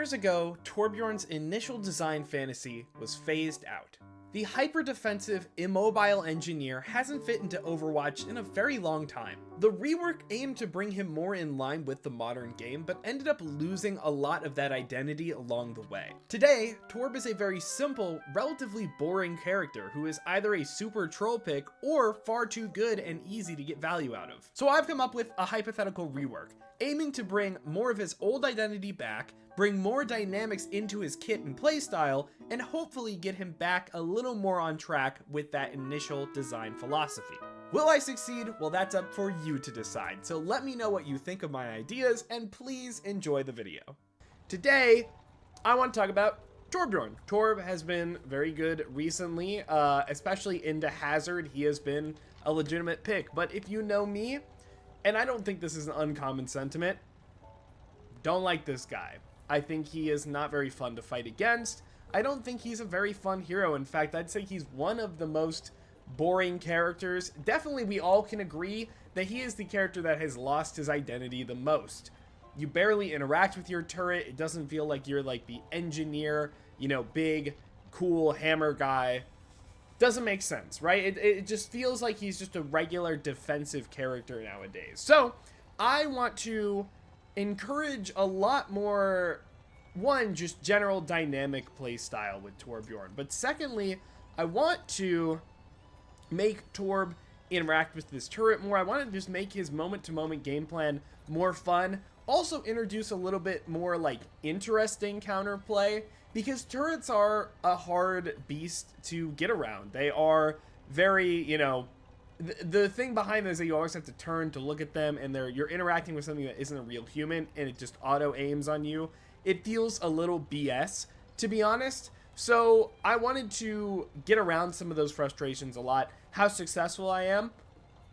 years ago, Torbjorn's initial design fantasy was phased out. The hyper-defensive, immobile engineer hasn't fit into Overwatch in a very long time. The rework aimed to bring him more in line with the modern game, but ended up losing a lot of that identity along the way. Today, Torb is a very simple, relatively boring character who is either a super troll pick or far too good and easy to get value out of. So I've come up with a hypothetical rework, aiming to bring more of his old identity back, bring more dynamics into his kit and playstyle, and hopefully get him back a little more on track with that initial design philosophy. Will I succeed? Well, that's up for you to decide. So let me know what you think of my ideas, and please enjoy the video. Today, I want to talk about Torbjorn. Torb has been very good recently, especially into Hazard. He has been a legitimate pick, but if you know me, and I don't think this is an uncommon sentiment, don't like this guy. I think he is not very fun to fight against. I don't think he's a very fun hero. In fact, I'd say he's one of the most boring characters. Definitely, we all can agree that he is the character that has lost his identity the most. You barely interact with your turret. It doesn't feel like you're like the engineer, you know, big, cool hammer guy. Doesn't make sense, right? It just feels like he's just a regular defensive character nowadays. So, I want to encourage a lot more, one, just general dynamic play style with Torbjorn, but secondly, I want to make Torb interact with this turret more. I want to just make his moment-to-moment game plan more fun, also introduce a little bit more like interesting counterplay, because turrets are a hard beast to get around. They are very, you know, the thing behind them is that you always have to turn to look at them, and you're interacting with something that isn't a real human, and it just auto aims on you. It feels a little BS, to be honest. So I wanted to get around some of those frustrations a lot. How successful I am,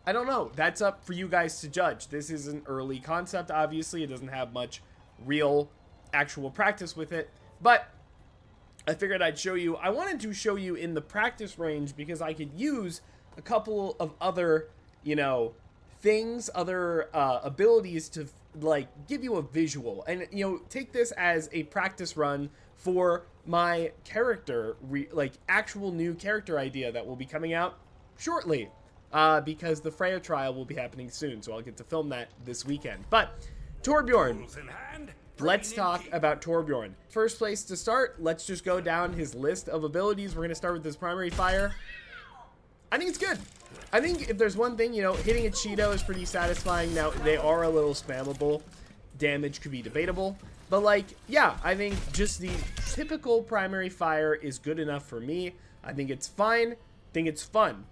I don't know. That's up for you guys to judge. This is an early concept, obviously. It doesn't have much real, actual practice with it, but I figured I'd show you. I wanted to show you in the practice range because I could use a couple of other, you know, things, other abilities to like give you a visual, and you know, take this as a practice run for my character, like actual new character idea that will be coming out shortly, because the Freya trial will be happening soon, so I'll get to film that this weekend. But Torbjorn, let's talk about Torbjorn. First place to start, let's just go down his list of abilities. We're gonna start with his primary fire. I think it's good. I think if there's one thing, you know, hitting a Cheeto is pretty satisfying. Now, they are a little spammable. Damage could be debatable. But, like, yeah, I think just the typical primary fire is good enough for me. I think it's fine. I think it's fun.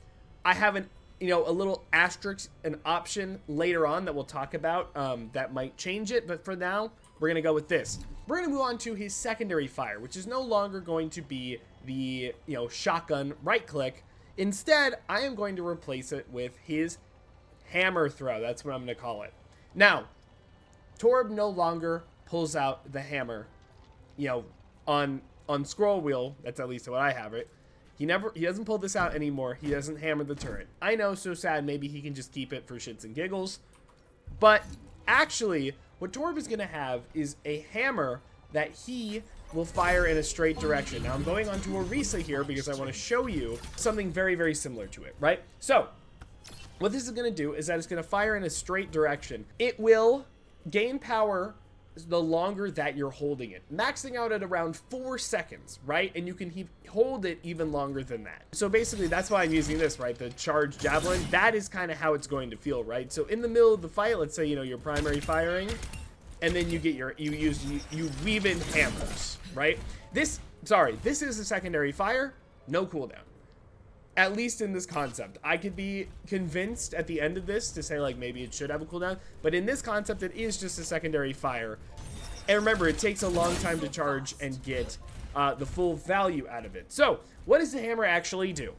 I have an, you know, a little asterisk, an option later on that we'll talk about that might change it. But for now, we're going to go with this. We're going to move on to his secondary fire, which is no longer going to be the, you know, shotgun right-click. Instead, I am going to replace it with his hammer throw. That's what I'm going to call it. Now, Torb no longer pulls out the hammer, you know, on scroll wheel. That's at least what I have it. He doesn't pull this out anymore. He doesn't hammer the turret. I know, so sad. Maybe he can just keep it for shits and giggles. But actually, what Torb is going to have is a hammer that he will fire in a straight direction. Now I'm going on to Orisa here because I want to show you something very, very similar to it, right? So what this is going to do is that it's going to fire in a straight direction. It will gain power the longer that you're holding it, maxing out at around 4 seconds, right? And you can hold it even longer than that. So basically that's why I'm using this, right? The charged javelin. That is kind of how it's going to feel, right? So in the middle of the fight, let's say, you know, you're primary firing, and then you get you weave in hammers, right? This is a secondary fire, no cooldown. At least in this concept. I could be convinced at the end of this to say like maybe it should have a cooldown, but in this concept it is just a secondary fire. And remember, it takes a long time to charge and get the full value out of it. So what does the hammer actually do?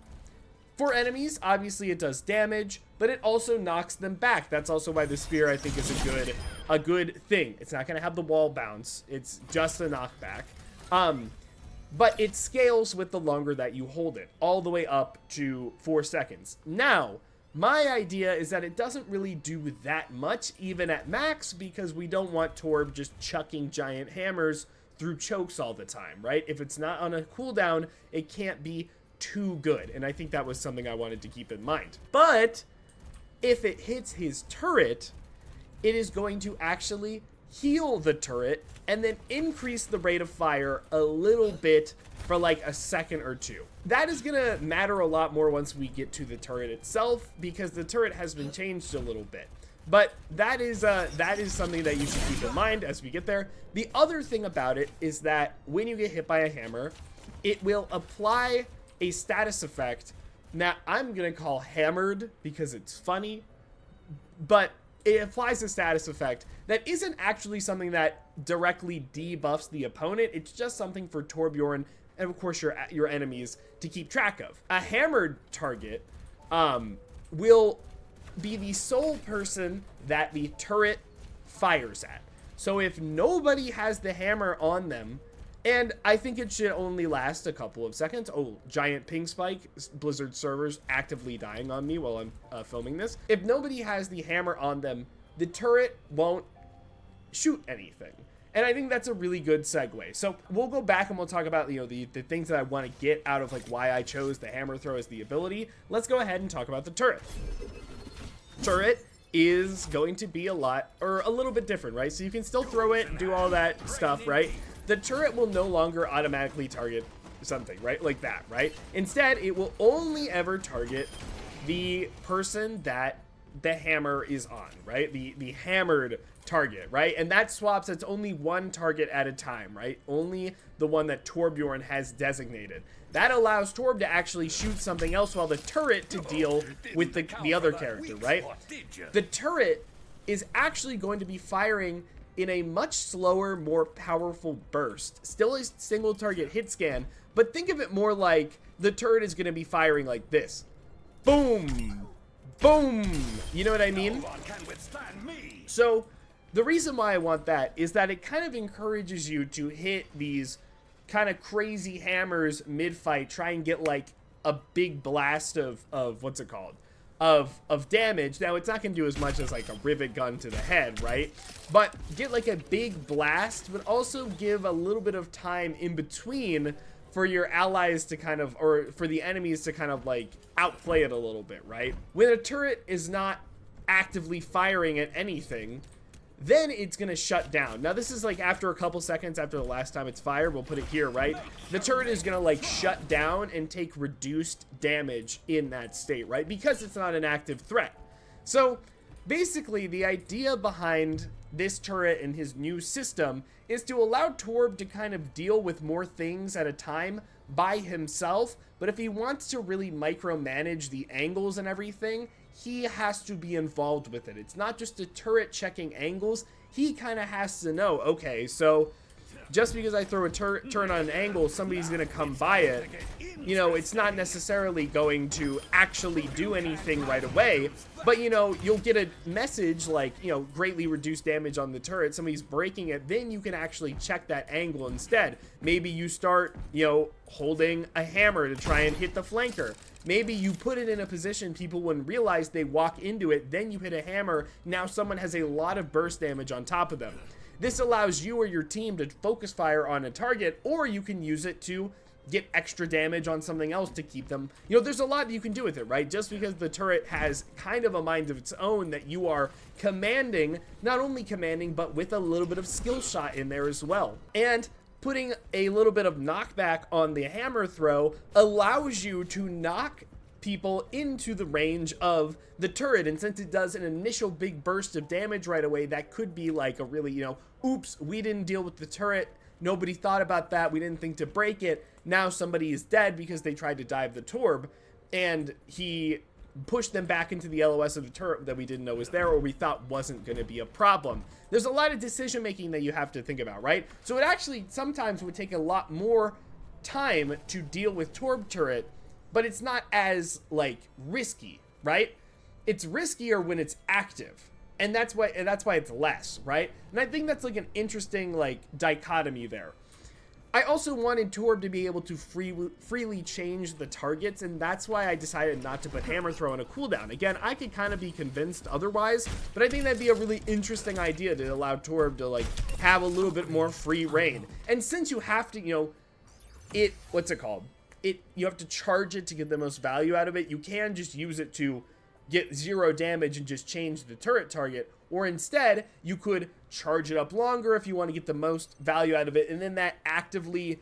For enemies, obviously it does damage, but it also knocks them back. That's also why the spear, I think, is a good thing. It's not going to have the wall bounce. It's just a knockback. But it scales with the longer that you hold it, all the way up to 4 seconds. Now, my idea is that it doesn't really do that much, even at max, because we don't want Torb just chucking giant hammers through chokes all the time, right? If it's not on a cooldown, it can't be too good. And I think that was something I wanted to keep in mind. But if it hits his turret, it is going to actually heal the turret and then increase the rate of fire a little bit for like a second or two. That is gonna matter a lot more once we get to the turret itself, because the turret has been changed a little bit. But that is something that you should keep in mind as we get there. The other thing about it is that when you get hit by a hammer, it will apply a status effect that I'm gonna call hammered because it's funny, but it applies a status effect that isn't actually something that directly debuffs the opponent. It's just something for Torbjorn and of course your enemies to keep track of. A hammered target will be the sole person that the turret fires at. So if nobody has the hammer on them, and I think it should only last a couple of seconds. Oh, giant ping spike. Blizzard servers actively dying on me while I'm filming this. If nobody has the hammer on them, the turret won't shoot anything. And I think that's a really good segue. So we'll go back and we'll talk about, you know, the things that I want to get out of like why I chose the hammer throw as the ability. Let's go ahead and talk about the turret. Turret is going to be a little bit different, right? So you can still throw it and do all that stuff, right? The turret will no longer automatically target something, right? Like that, right? Instead, it will only ever target the person that the hammer is on, right? The hammered target, right? And that swaps, it's only one target at a time, right? Only the one that Torbjorn has designated. That allows Torb to actually shoot something else while the turret to deal with the other character, right? The turret is actually going to be firing in a much slower, more powerful burst. Still a single target hit scan, but think of it more like the turret is going to be firing like this. Boom! Boom! You know what I mean? So the reason why I want that is that it kind of encourages you to hit these kind of crazy hammers mid-fight, try and get like a big blast of what's it called? Of damage. Now, it's not going to do as much as like a rivet gun to the head, right? But get like a big blast, but also give a little bit of time in between for your allies to kind of, or for the enemies to kind of like outplay it a little bit, right? When a turret is not actively firing at anything, then it's gonna shut down. Now this is like after a couple seconds after the last time it's fired, we'll put it here, right? The turret is gonna like shut down and take reduced damage in that state, right? Because it's not an active threat. So basically the idea behind this turret and his new system is to allow Torb to kind of deal with more things at a time by himself, but if he wants to really micromanage the angles and everything, he has to be involved with it. It's not just a turret checking angles. He kind of has to know, okay, so just because I throw a turret on an angle, somebody's going to come by it. You know, it's not necessarily going to actually do anything right away, but, you know, you'll get a message like, you know, greatly reduced damage on the turret. Somebody's breaking it. Then you can actually check that angle instead. Maybe you start, you know, holding a hammer to try and hit the flanker. Maybe you put it in a position people wouldn't realize, they walk into it, then you hit a hammer, now someone has a lot of burst damage on top of them. This allows you or your team to focus fire on a target, or you can use it to get extra damage on something else to keep them. You know, there's a lot you can do with it, right? Just because the turret has kind of a mind of its own that you are commanding, not only commanding, but with a little bit of skill shot in there as well. And putting a little bit of knockback on the hammer throw allows you to knock people into the range of the turret, and since it does an initial big burst of damage right away, that could be like a really, you know, oops, we didn't deal with the turret, nobody thought about that, we didn't think to break it, now somebody is dead because they tried to dive the Torb, and he pushed them back into the LOS of the turret that we didn't know was there, or we thought wasn't going to be a problem. There's a lot of decision making that you have to think about, right? So it actually sometimes would take a lot more time to deal with Torb turret, but it's not as like risky, right? It's riskier when it's active, and that's why it's less, right? And I think that's like an interesting like dichotomy there. I also wanted Torb to be able to freely change the targets, and that's why I decided not to put Hammer Throw on a cooldown. Again, I could kind of be convinced otherwise, but I think that'd be a really interesting idea to allow Torb to, like, have a little bit more free reign. And since you have to, you know, what's it called? You have to charge it to get the most value out of it. You can just use it to get 0 damage and just change the turret target, or instead you could charge it up longer if you want to get the most value out of it, and then that actively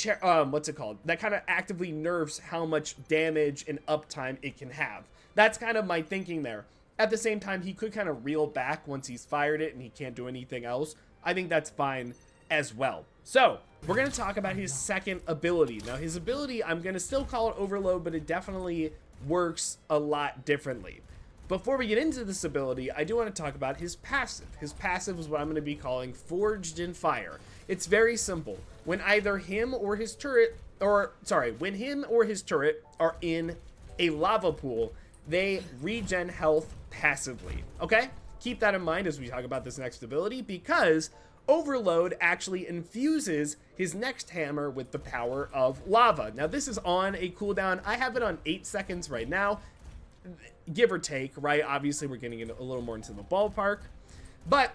that kind of actively nerfs how much damage and uptime it can have. That's kind of my thinking there. At the same time, he could kind of reel back once he's fired it and he can't do anything else. I think that's fine as well. So we're going to talk about his second ability. Now his ability, I'm going to still call it Overload, but it definitely works a lot differently. Before we get into this ability, I do want to talk about his passive. His passive is what I'm going to be calling Forged in Fire. It's very simple. When either him or his turret, when him or his turret are in a lava pool, they regen health passively. Okay? Keep that in mind as we talk about this next ability, because Overload actually infuses his next hammer with the power of lava. Now this is on a cooldown. I have it on 8 seconds right now, give or take, right? Obviously we're getting a little more into the ballpark, but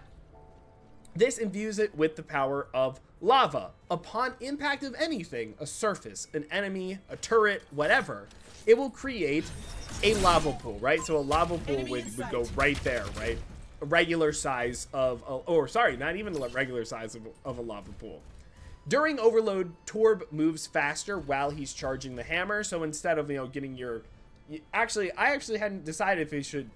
this infuses it with the power of lava. Upon impact of anything, a surface, an enemy, a turret, whatever, it will create a lava pool, right? So a lava pool would go right there, right? A regular size of, not even a regular size of a lava pool. During Overload, Torb moves faster while he's charging the hammer. So instead of, you know, getting your, I actually hadn't decided if he should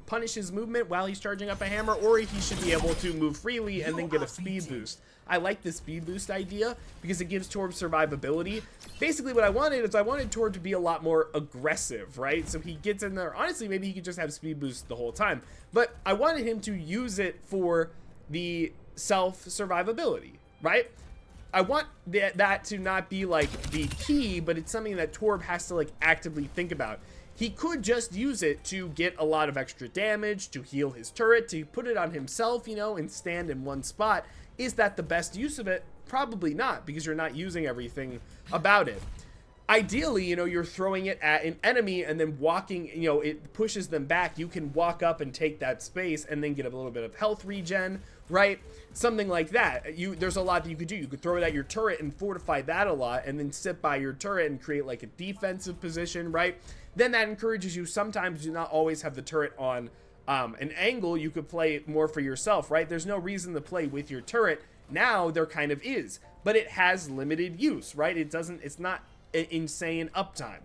punish his movement while he's charging up a hammer, or if he should be able to move freely and then get a speed boost. I like the speed boost idea because it gives Torb survivability. Basically what I wanted is I wanted Torb to be a lot more aggressive, right? So he gets in there. Honestly, maybe he could just have speed boost the whole time, but I wanted him to use it for the self-survivability, right? I want that to not be like the key, but it's something that Torb has to like actively think about. He could just use it to get a lot of extra damage, to heal his turret, to put it on himself, you know, and stand in one spot. Is that the best use of it? Probably not, because you're not using everything about it. Ideally, you know, you're throwing it at an enemy and then walking, you know, it pushes them back. You can walk up and take that space and then get a little bit of health regen, right? Something like that. There's a lot that you could do. You could throw it at your turret and fortify that a lot, and then sit by your turret and create like a defensive position, right? Then that encourages you sometimes to not always have the turret on an angle. You could play more for yourself, right? There's no reason to play with your turret. Now there kind of is, but it has limited use, right? It's not insane uptime.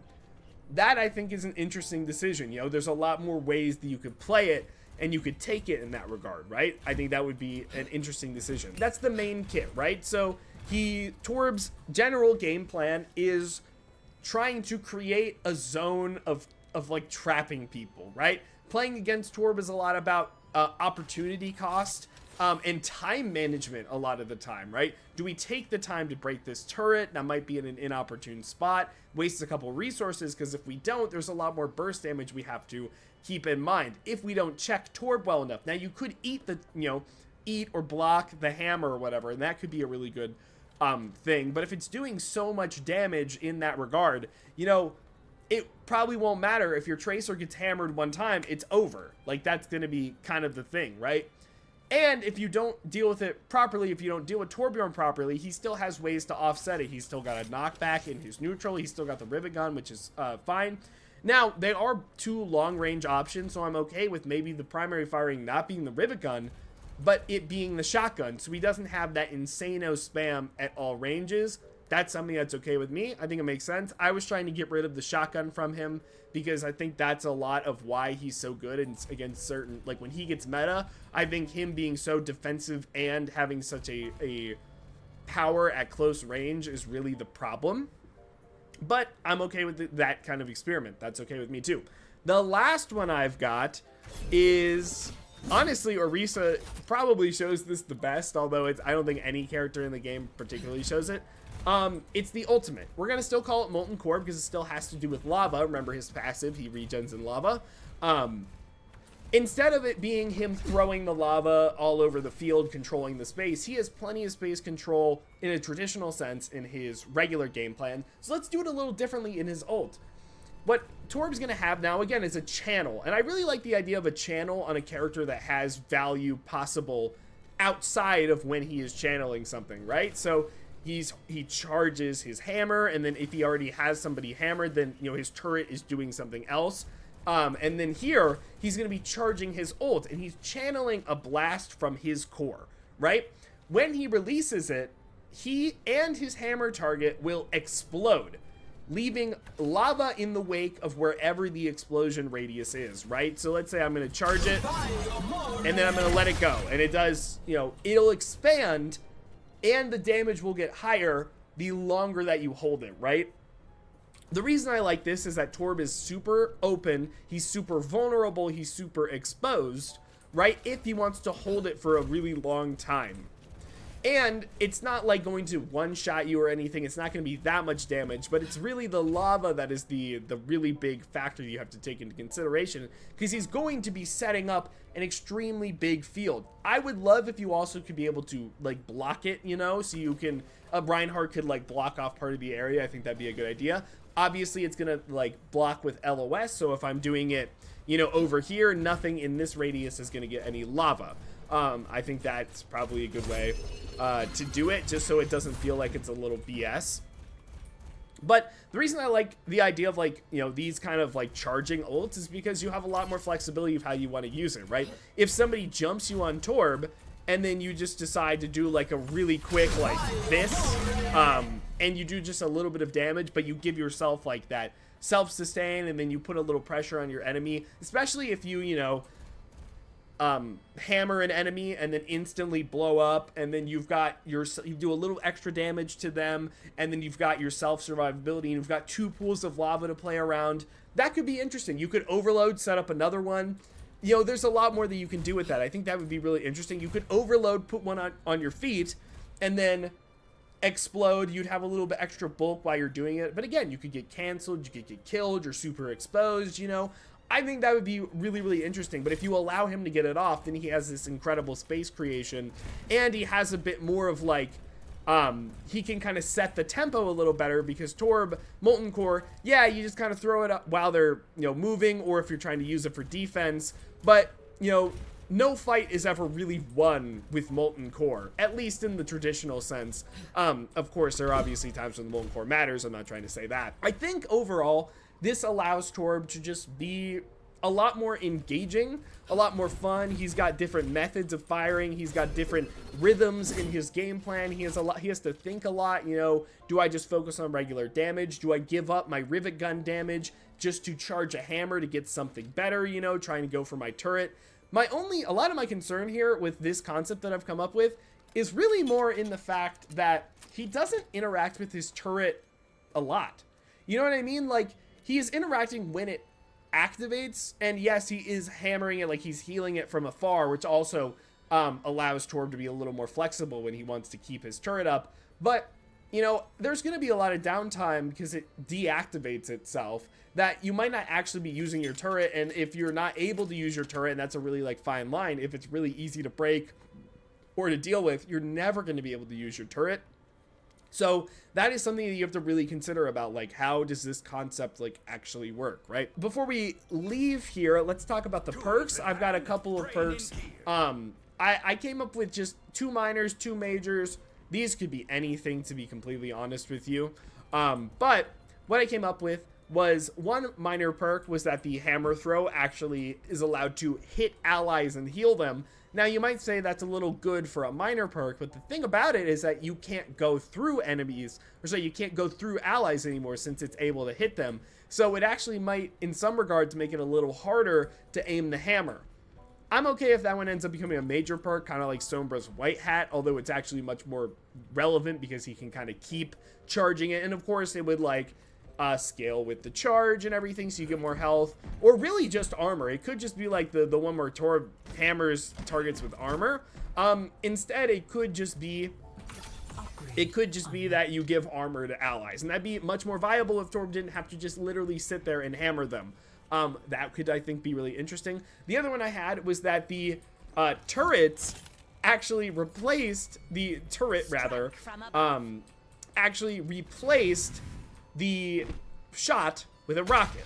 That I think is an interesting decision. You know, there's a lot more ways that you could play it and you could take it in that regard, right? I think that would be an interesting decision. That's the main kit, right? So Torb's general game plan is trying to create a zone of like trapping people, right? Playing against Torb is a lot about opportunity cost and time management a lot of the time, right? Do we take the time to break this turret? That might be in an inopportune spot, waste a couple resources, because if we don't, there's a lot more burst damage we have to keep in mind. If we don't check Torb well enough, now you could eat or block the hammer or whatever, and that could be a really good thing. But if it's doing so much damage in that regard, you know, it probably won't matter if your tracer gets hammered one time. It's over. Like, that's going to be kind of the thing, right? And if you don't deal with it properly, if you don't deal with Torbjorn properly, he still has ways to offset it. He's still got a knockback in his neutral. He's still got the rivet gun, which is fine. Now, they are two long-range options, so I'm okay with maybe the primary firing not being the rivet gun, but it being the shotgun, so he doesn't have that insano spam at all ranges. That's something that's okay with me. I think it makes sense. I was trying to get rid of the shotgun from him because I think that's a lot of why he's so good against certain, like when he gets meta, I think him being so defensive and having such a power at close range is really the problem. But I'm okay with that kind of experiment. That's okay with me too. The last one I've got is, honestly, Orisa probably shows this the best, although I don't think any character in the game particularly shows it. It's the ultimate. We're gonna still call it Molten Core because it still has to do with lava. Remember his passive, he regens in lava. Instead of it being him throwing the lava all over the field, controlling the space, he has plenty of space control in a traditional sense in his regular game plan. So let's do it a little differently in his ult. What Torb's going to have now, again, is a channel. And I really like the idea of a channel on a character that has value possible outside of when he is channeling something, right? So he charges his hammer, and then if he already has somebody hammered, then, you know, his turret is doing something else. And then here, he's going to be charging his ult, and he's channeling a blast from his core, right? When he releases it, he and his hammer target will explode, leaving lava in the wake of wherever the explosion radius is, right? So let's say I'm going to charge it, and then I'm going to let it go. And it does, you know, it'll expand, and the damage will get higher the longer that you hold it, right? The reason I like this is that Torb is super open, he's super vulnerable, he's super exposed, right? If he wants to hold it for a really long time. And it's not like going to one-shot you or anything, it's not going to be that much damage, but it's really the lava that is the really big factor you have to take into consideration, because he's going to be setting up an extremely big field. I would love if you also could be able to, like, block it, you know, so you can, Reinhardt could, like, block off part of the area. I think that'd be a good idea. Obviously, it's going to, like, block with LOS, so if I'm doing it, you know, over here, nothing in this radius is going to get any lava. I think that's probably a good way to do it, just so it doesn't feel like it's a little BS. But the reason I like the idea of, like, you know, these kind of, like, charging ults is because you have a lot more flexibility of how you want to use it, right? If somebody jumps you on Torb, and then you just decide to do, like, a really quick, like, this, and you do just a little bit of damage, but you give yourself, like, that self-sustain, and then you put a little pressure on your enemy, especially if you, you know, hammer an enemy and then instantly blow up, and then you've got you do a little extra damage to them, and then you've got your self-survivability, and you've got 2 pools of lava to play around. That could be interesting. You could overload, set up another one. You know, there's a lot more that you can do with that. I think that would be really interesting. You could overload, put one on your feet, and then explode. You'd have a little bit extra bulk while you're doing it. But again, you could get canceled, you could get killed, you're super exposed, you know. I think that would be really, really interesting. But if you allow him to get it off, then he has this incredible space creation, and he has a bit more of, like, he can kind of set the tempo a little better, because Torb, Molten Core, yeah, you just kind of throw it up while they're, you know, moving, or if you're trying to use it for defense. But, you know, no fight is ever really won with Molten Core, at least in the traditional sense. Of course, there are obviously times when the Molten Core matters. I'm not trying to say that. I think overall, this allows Torb to just be a lot more engaging, a lot more fun. He's got different methods of firing. He's got different rhythms in his game plan. He has to think a lot, you know, do I just focus on regular damage? Do I give up my rivet gun damage just to charge a hammer to get something better, you know, trying to go for my turret? A lot of my concern here with this concept that I've come up with is really more in the fact that he doesn't interact with his turret a lot. You know what I mean? Like, he is interacting when it activates, and yes, he is hammering it, like he's healing it from afar, which also allows Torb to be a little more flexible when he wants to keep his turret up. But, you know, there's going to be a lot of downtime because it deactivates itself, that you might not actually be using your turret. And if you're not able to use your turret, and that's a really, like, fine line, if it's really easy to break or to deal with, you're never going to be able to use your turret. So that is something that you have to really consider about, like, how does this concept, like, actually work, right? Before we leave here, let's talk about the perks. I've got a couple of perks. I came up with just 2 minors, 2 majors. These could be anything, to be completely honest with you. But what I came up with was, one minor perk was that the hammer throw actually is allowed to hit allies and heal them. Now, you might say that's a little good for a minor perk, but the thing about it is that you can't go through enemies, or so you can't go through allies anymore since it's able to hit them. So it actually might, in some regards, make it a little harder to aim the hammer. I'm okay if that one ends up becoming a major perk, kind of like Sombra's White Hat, although it's actually much more relevant because he can kind of keep charging it. And of course, it would, like, scale with the charge and everything, so you get more health, or really just armor. It could just be like the one where Torb hammers targets with armor. Instead, it could just be that you give armor to allies, and that'd be much more viable if Torb didn't have to just literally sit there and hammer them. That could, I think, be really interesting. The other one I had was that the turrets actually replaced the actually replaced the shot with a rocket.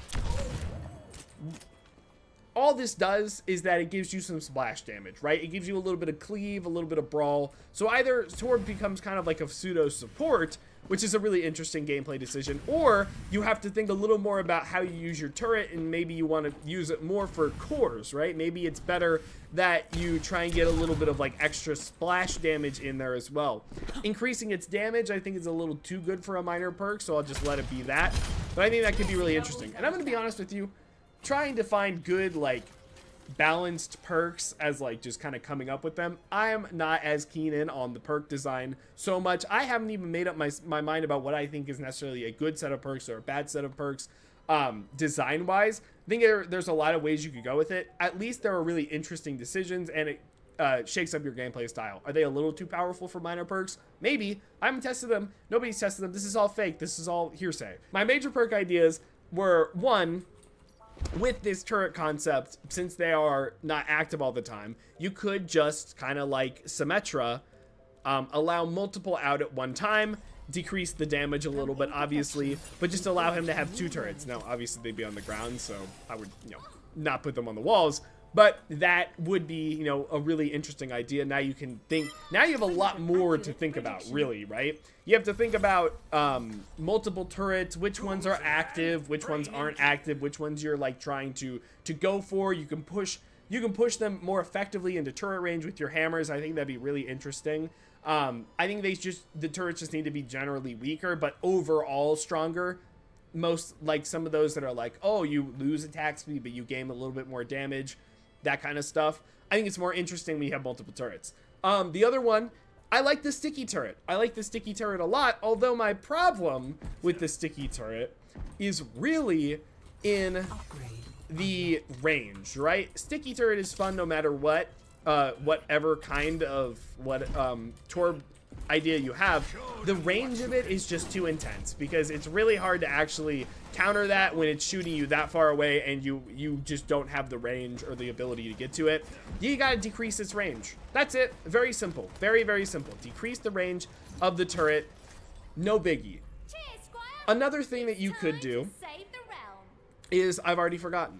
All this does is that it gives you some splash damage, right? It gives you a little bit of cleave, a little bit of brawl. So either Torb becomes kind of like a pseudo support, which is a really interesting gameplay decision, or you have to think a little more about how you use your turret, and maybe you want to use it more for cores, right? Maybe it's better that you try and get a little bit of like extra splash damage in there as well. Increasing its damage, I think, is a little too good for a minor perk, so I'll just let it be that. But I think that could be really interesting. And I'm going to be honest with you, trying to find good, like, balanced perks as like just kind of coming up with them, I'm not as keen in on the perk design so much. I haven't even made up my mind about what I think is necessarily a good set of perks or a bad set of perks design wise. I think there's a lot of ways you could go with it. At least there are really interesting decisions, and it shakes up your gameplay style. Are they a little too powerful for minor perks? Maybe. I haven't tested them. Nobody's tested them. This is all fake. This is all hearsay. My major perk ideas were, one, with this turret concept, since they are not active all the time, you could just kind of like Symmetra, allow multiple out at one time, decrease the damage a little bit, obviously, but just allow him to have 2 turrets. Now, obviously, they'd be on the ground, so I would, not put them on the walls, but that would be, a really interesting idea. Now you can think, now you have a lot more to think about, really, right? You have to think about multiple turrets, which ones are active, which ones aren't active, which ones you're like trying to go for. You can push them more effectively into turret range with your hammers. I think that'd be really interesting. I think the turrets just need to be generally weaker, but overall stronger. Most, like some of those that are like, oh, you lose attack speed, but you gain a little bit more damage, that kind of stuff. I think it's more interesting when you have multiple turrets. The other one, I like the sticky turret. I like the sticky turret a lot, although my problem with the sticky turret is really in the range, right? Sticky turret is fun no matter what, whatever kind of Torb idea you have. The range of it is just too intense, because it's really hard to actually counter that when it's shooting you that far away and you just don't have the range or the ability to get to it. You gotta decrease its range. That's it. Very simple. Very, very simple. Decrease the range of the turret. No biggie. Another thing that you could do is, I've already forgotten.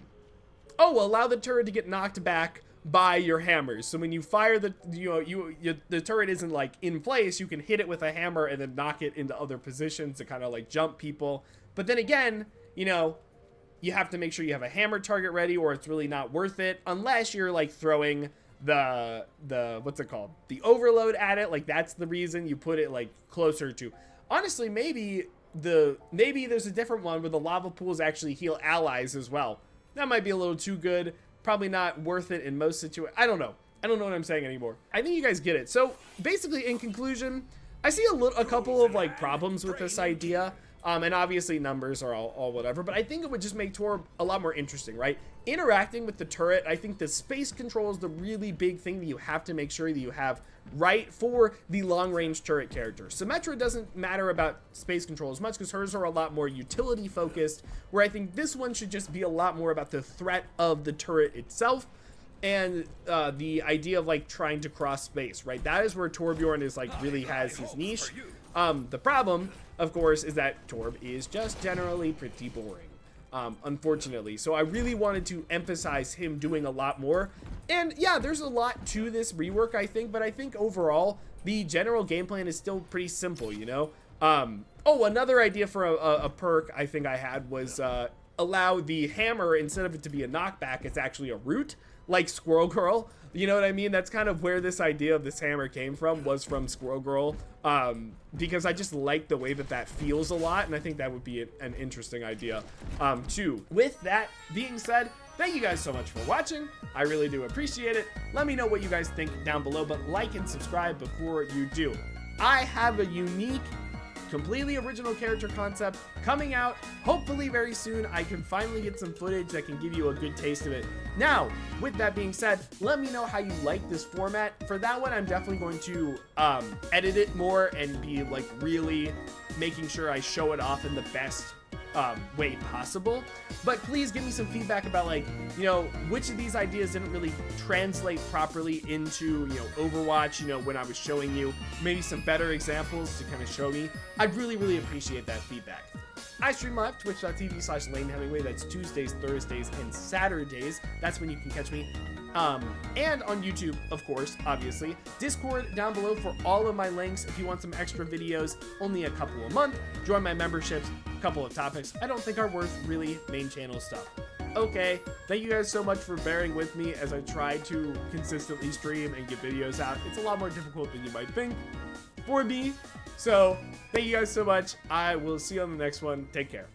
Oh, allow the turret to get knocked back by your hammers. So when you fire the turret isn't like in place, you can hit it with a hammer and then knock it into other positions to kind of like jump people. But then again, you have to make sure you have a hammer target ready, or it's really not worth it unless you're like throwing the what's it called, the overload at it. Like, that's the reason you put it like closer to, honestly, maybe there's a different one where the lava pools actually heal allies as well. That might be a little too good. Probably not worth it in most situations. I don't know what I'm saying anymore. I think you guys get it. So basically, in conclusion, I see a couple of like problems with this idea. And obviously numbers are all whatever, but I think it would just make Torb a lot more interesting, right? Interacting with the turret, I think the space control is the really big thing that you have to make sure that you have right for the long-range turret character. Symmetra doesn't matter about space control as much, because hers are a lot more utility focused, where I think this one should just be a lot more about the threat of the turret itself and the idea of like trying to cross space, right? That is where Torbjorn is like really has his niche. The problem, of course, is that Torb is just generally pretty boring, unfortunately. So I really wanted to emphasize him doing a lot more. And yeah, there's a lot to this rework, I think, but I think overall, the general game plan is still pretty simple, Oh, another idea for a perk I think I had was allow the hammer, instead of it to be a knockback, it's actually a root, like Squirrel Girl. You know what I mean? That's kind of where this idea of this hammer came from, was from Squirrel Girl, because I just like the way that feels a lot, and I think that would be an interesting idea, too. With that being said, thank you guys so much for watching. I really do appreciate it. Let me know what you guys think down below, but like and subscribe before you do. I have a unique, completely original character concept coming out hopefully very soon. I can finally get some footage that can give you a good taste of it. Now, with that being said, let me know how you like this format. For that one, I'm definitely going to edit it more and be like really making sure I show it off in the best way possible. But please give me some feedback about, like, you know, which of these ideas didn't really translate properly into, you know, Overwatch, you know, when I was showing you. Maybe some better examples to kind of show me. I'd really, really appreciate that feedback. I stream live, twitch.tv/LaneHemingway. That's Tuesdays, Thursdays, and Saturdays. That's when you can catch me. And on YouTube, of course, obviously. Discord down below for all of my links. If you want some extra videos, only a couple a month. Join my memberships, a couple of topics I don't think are worth really main channel stuff. Okay, thank you guys so much for bearing with me as I try to consistently stream and get videos out. It's a lot more difficult than you might think for me. So, thank you guys so much. I will see you on the next one. Take care.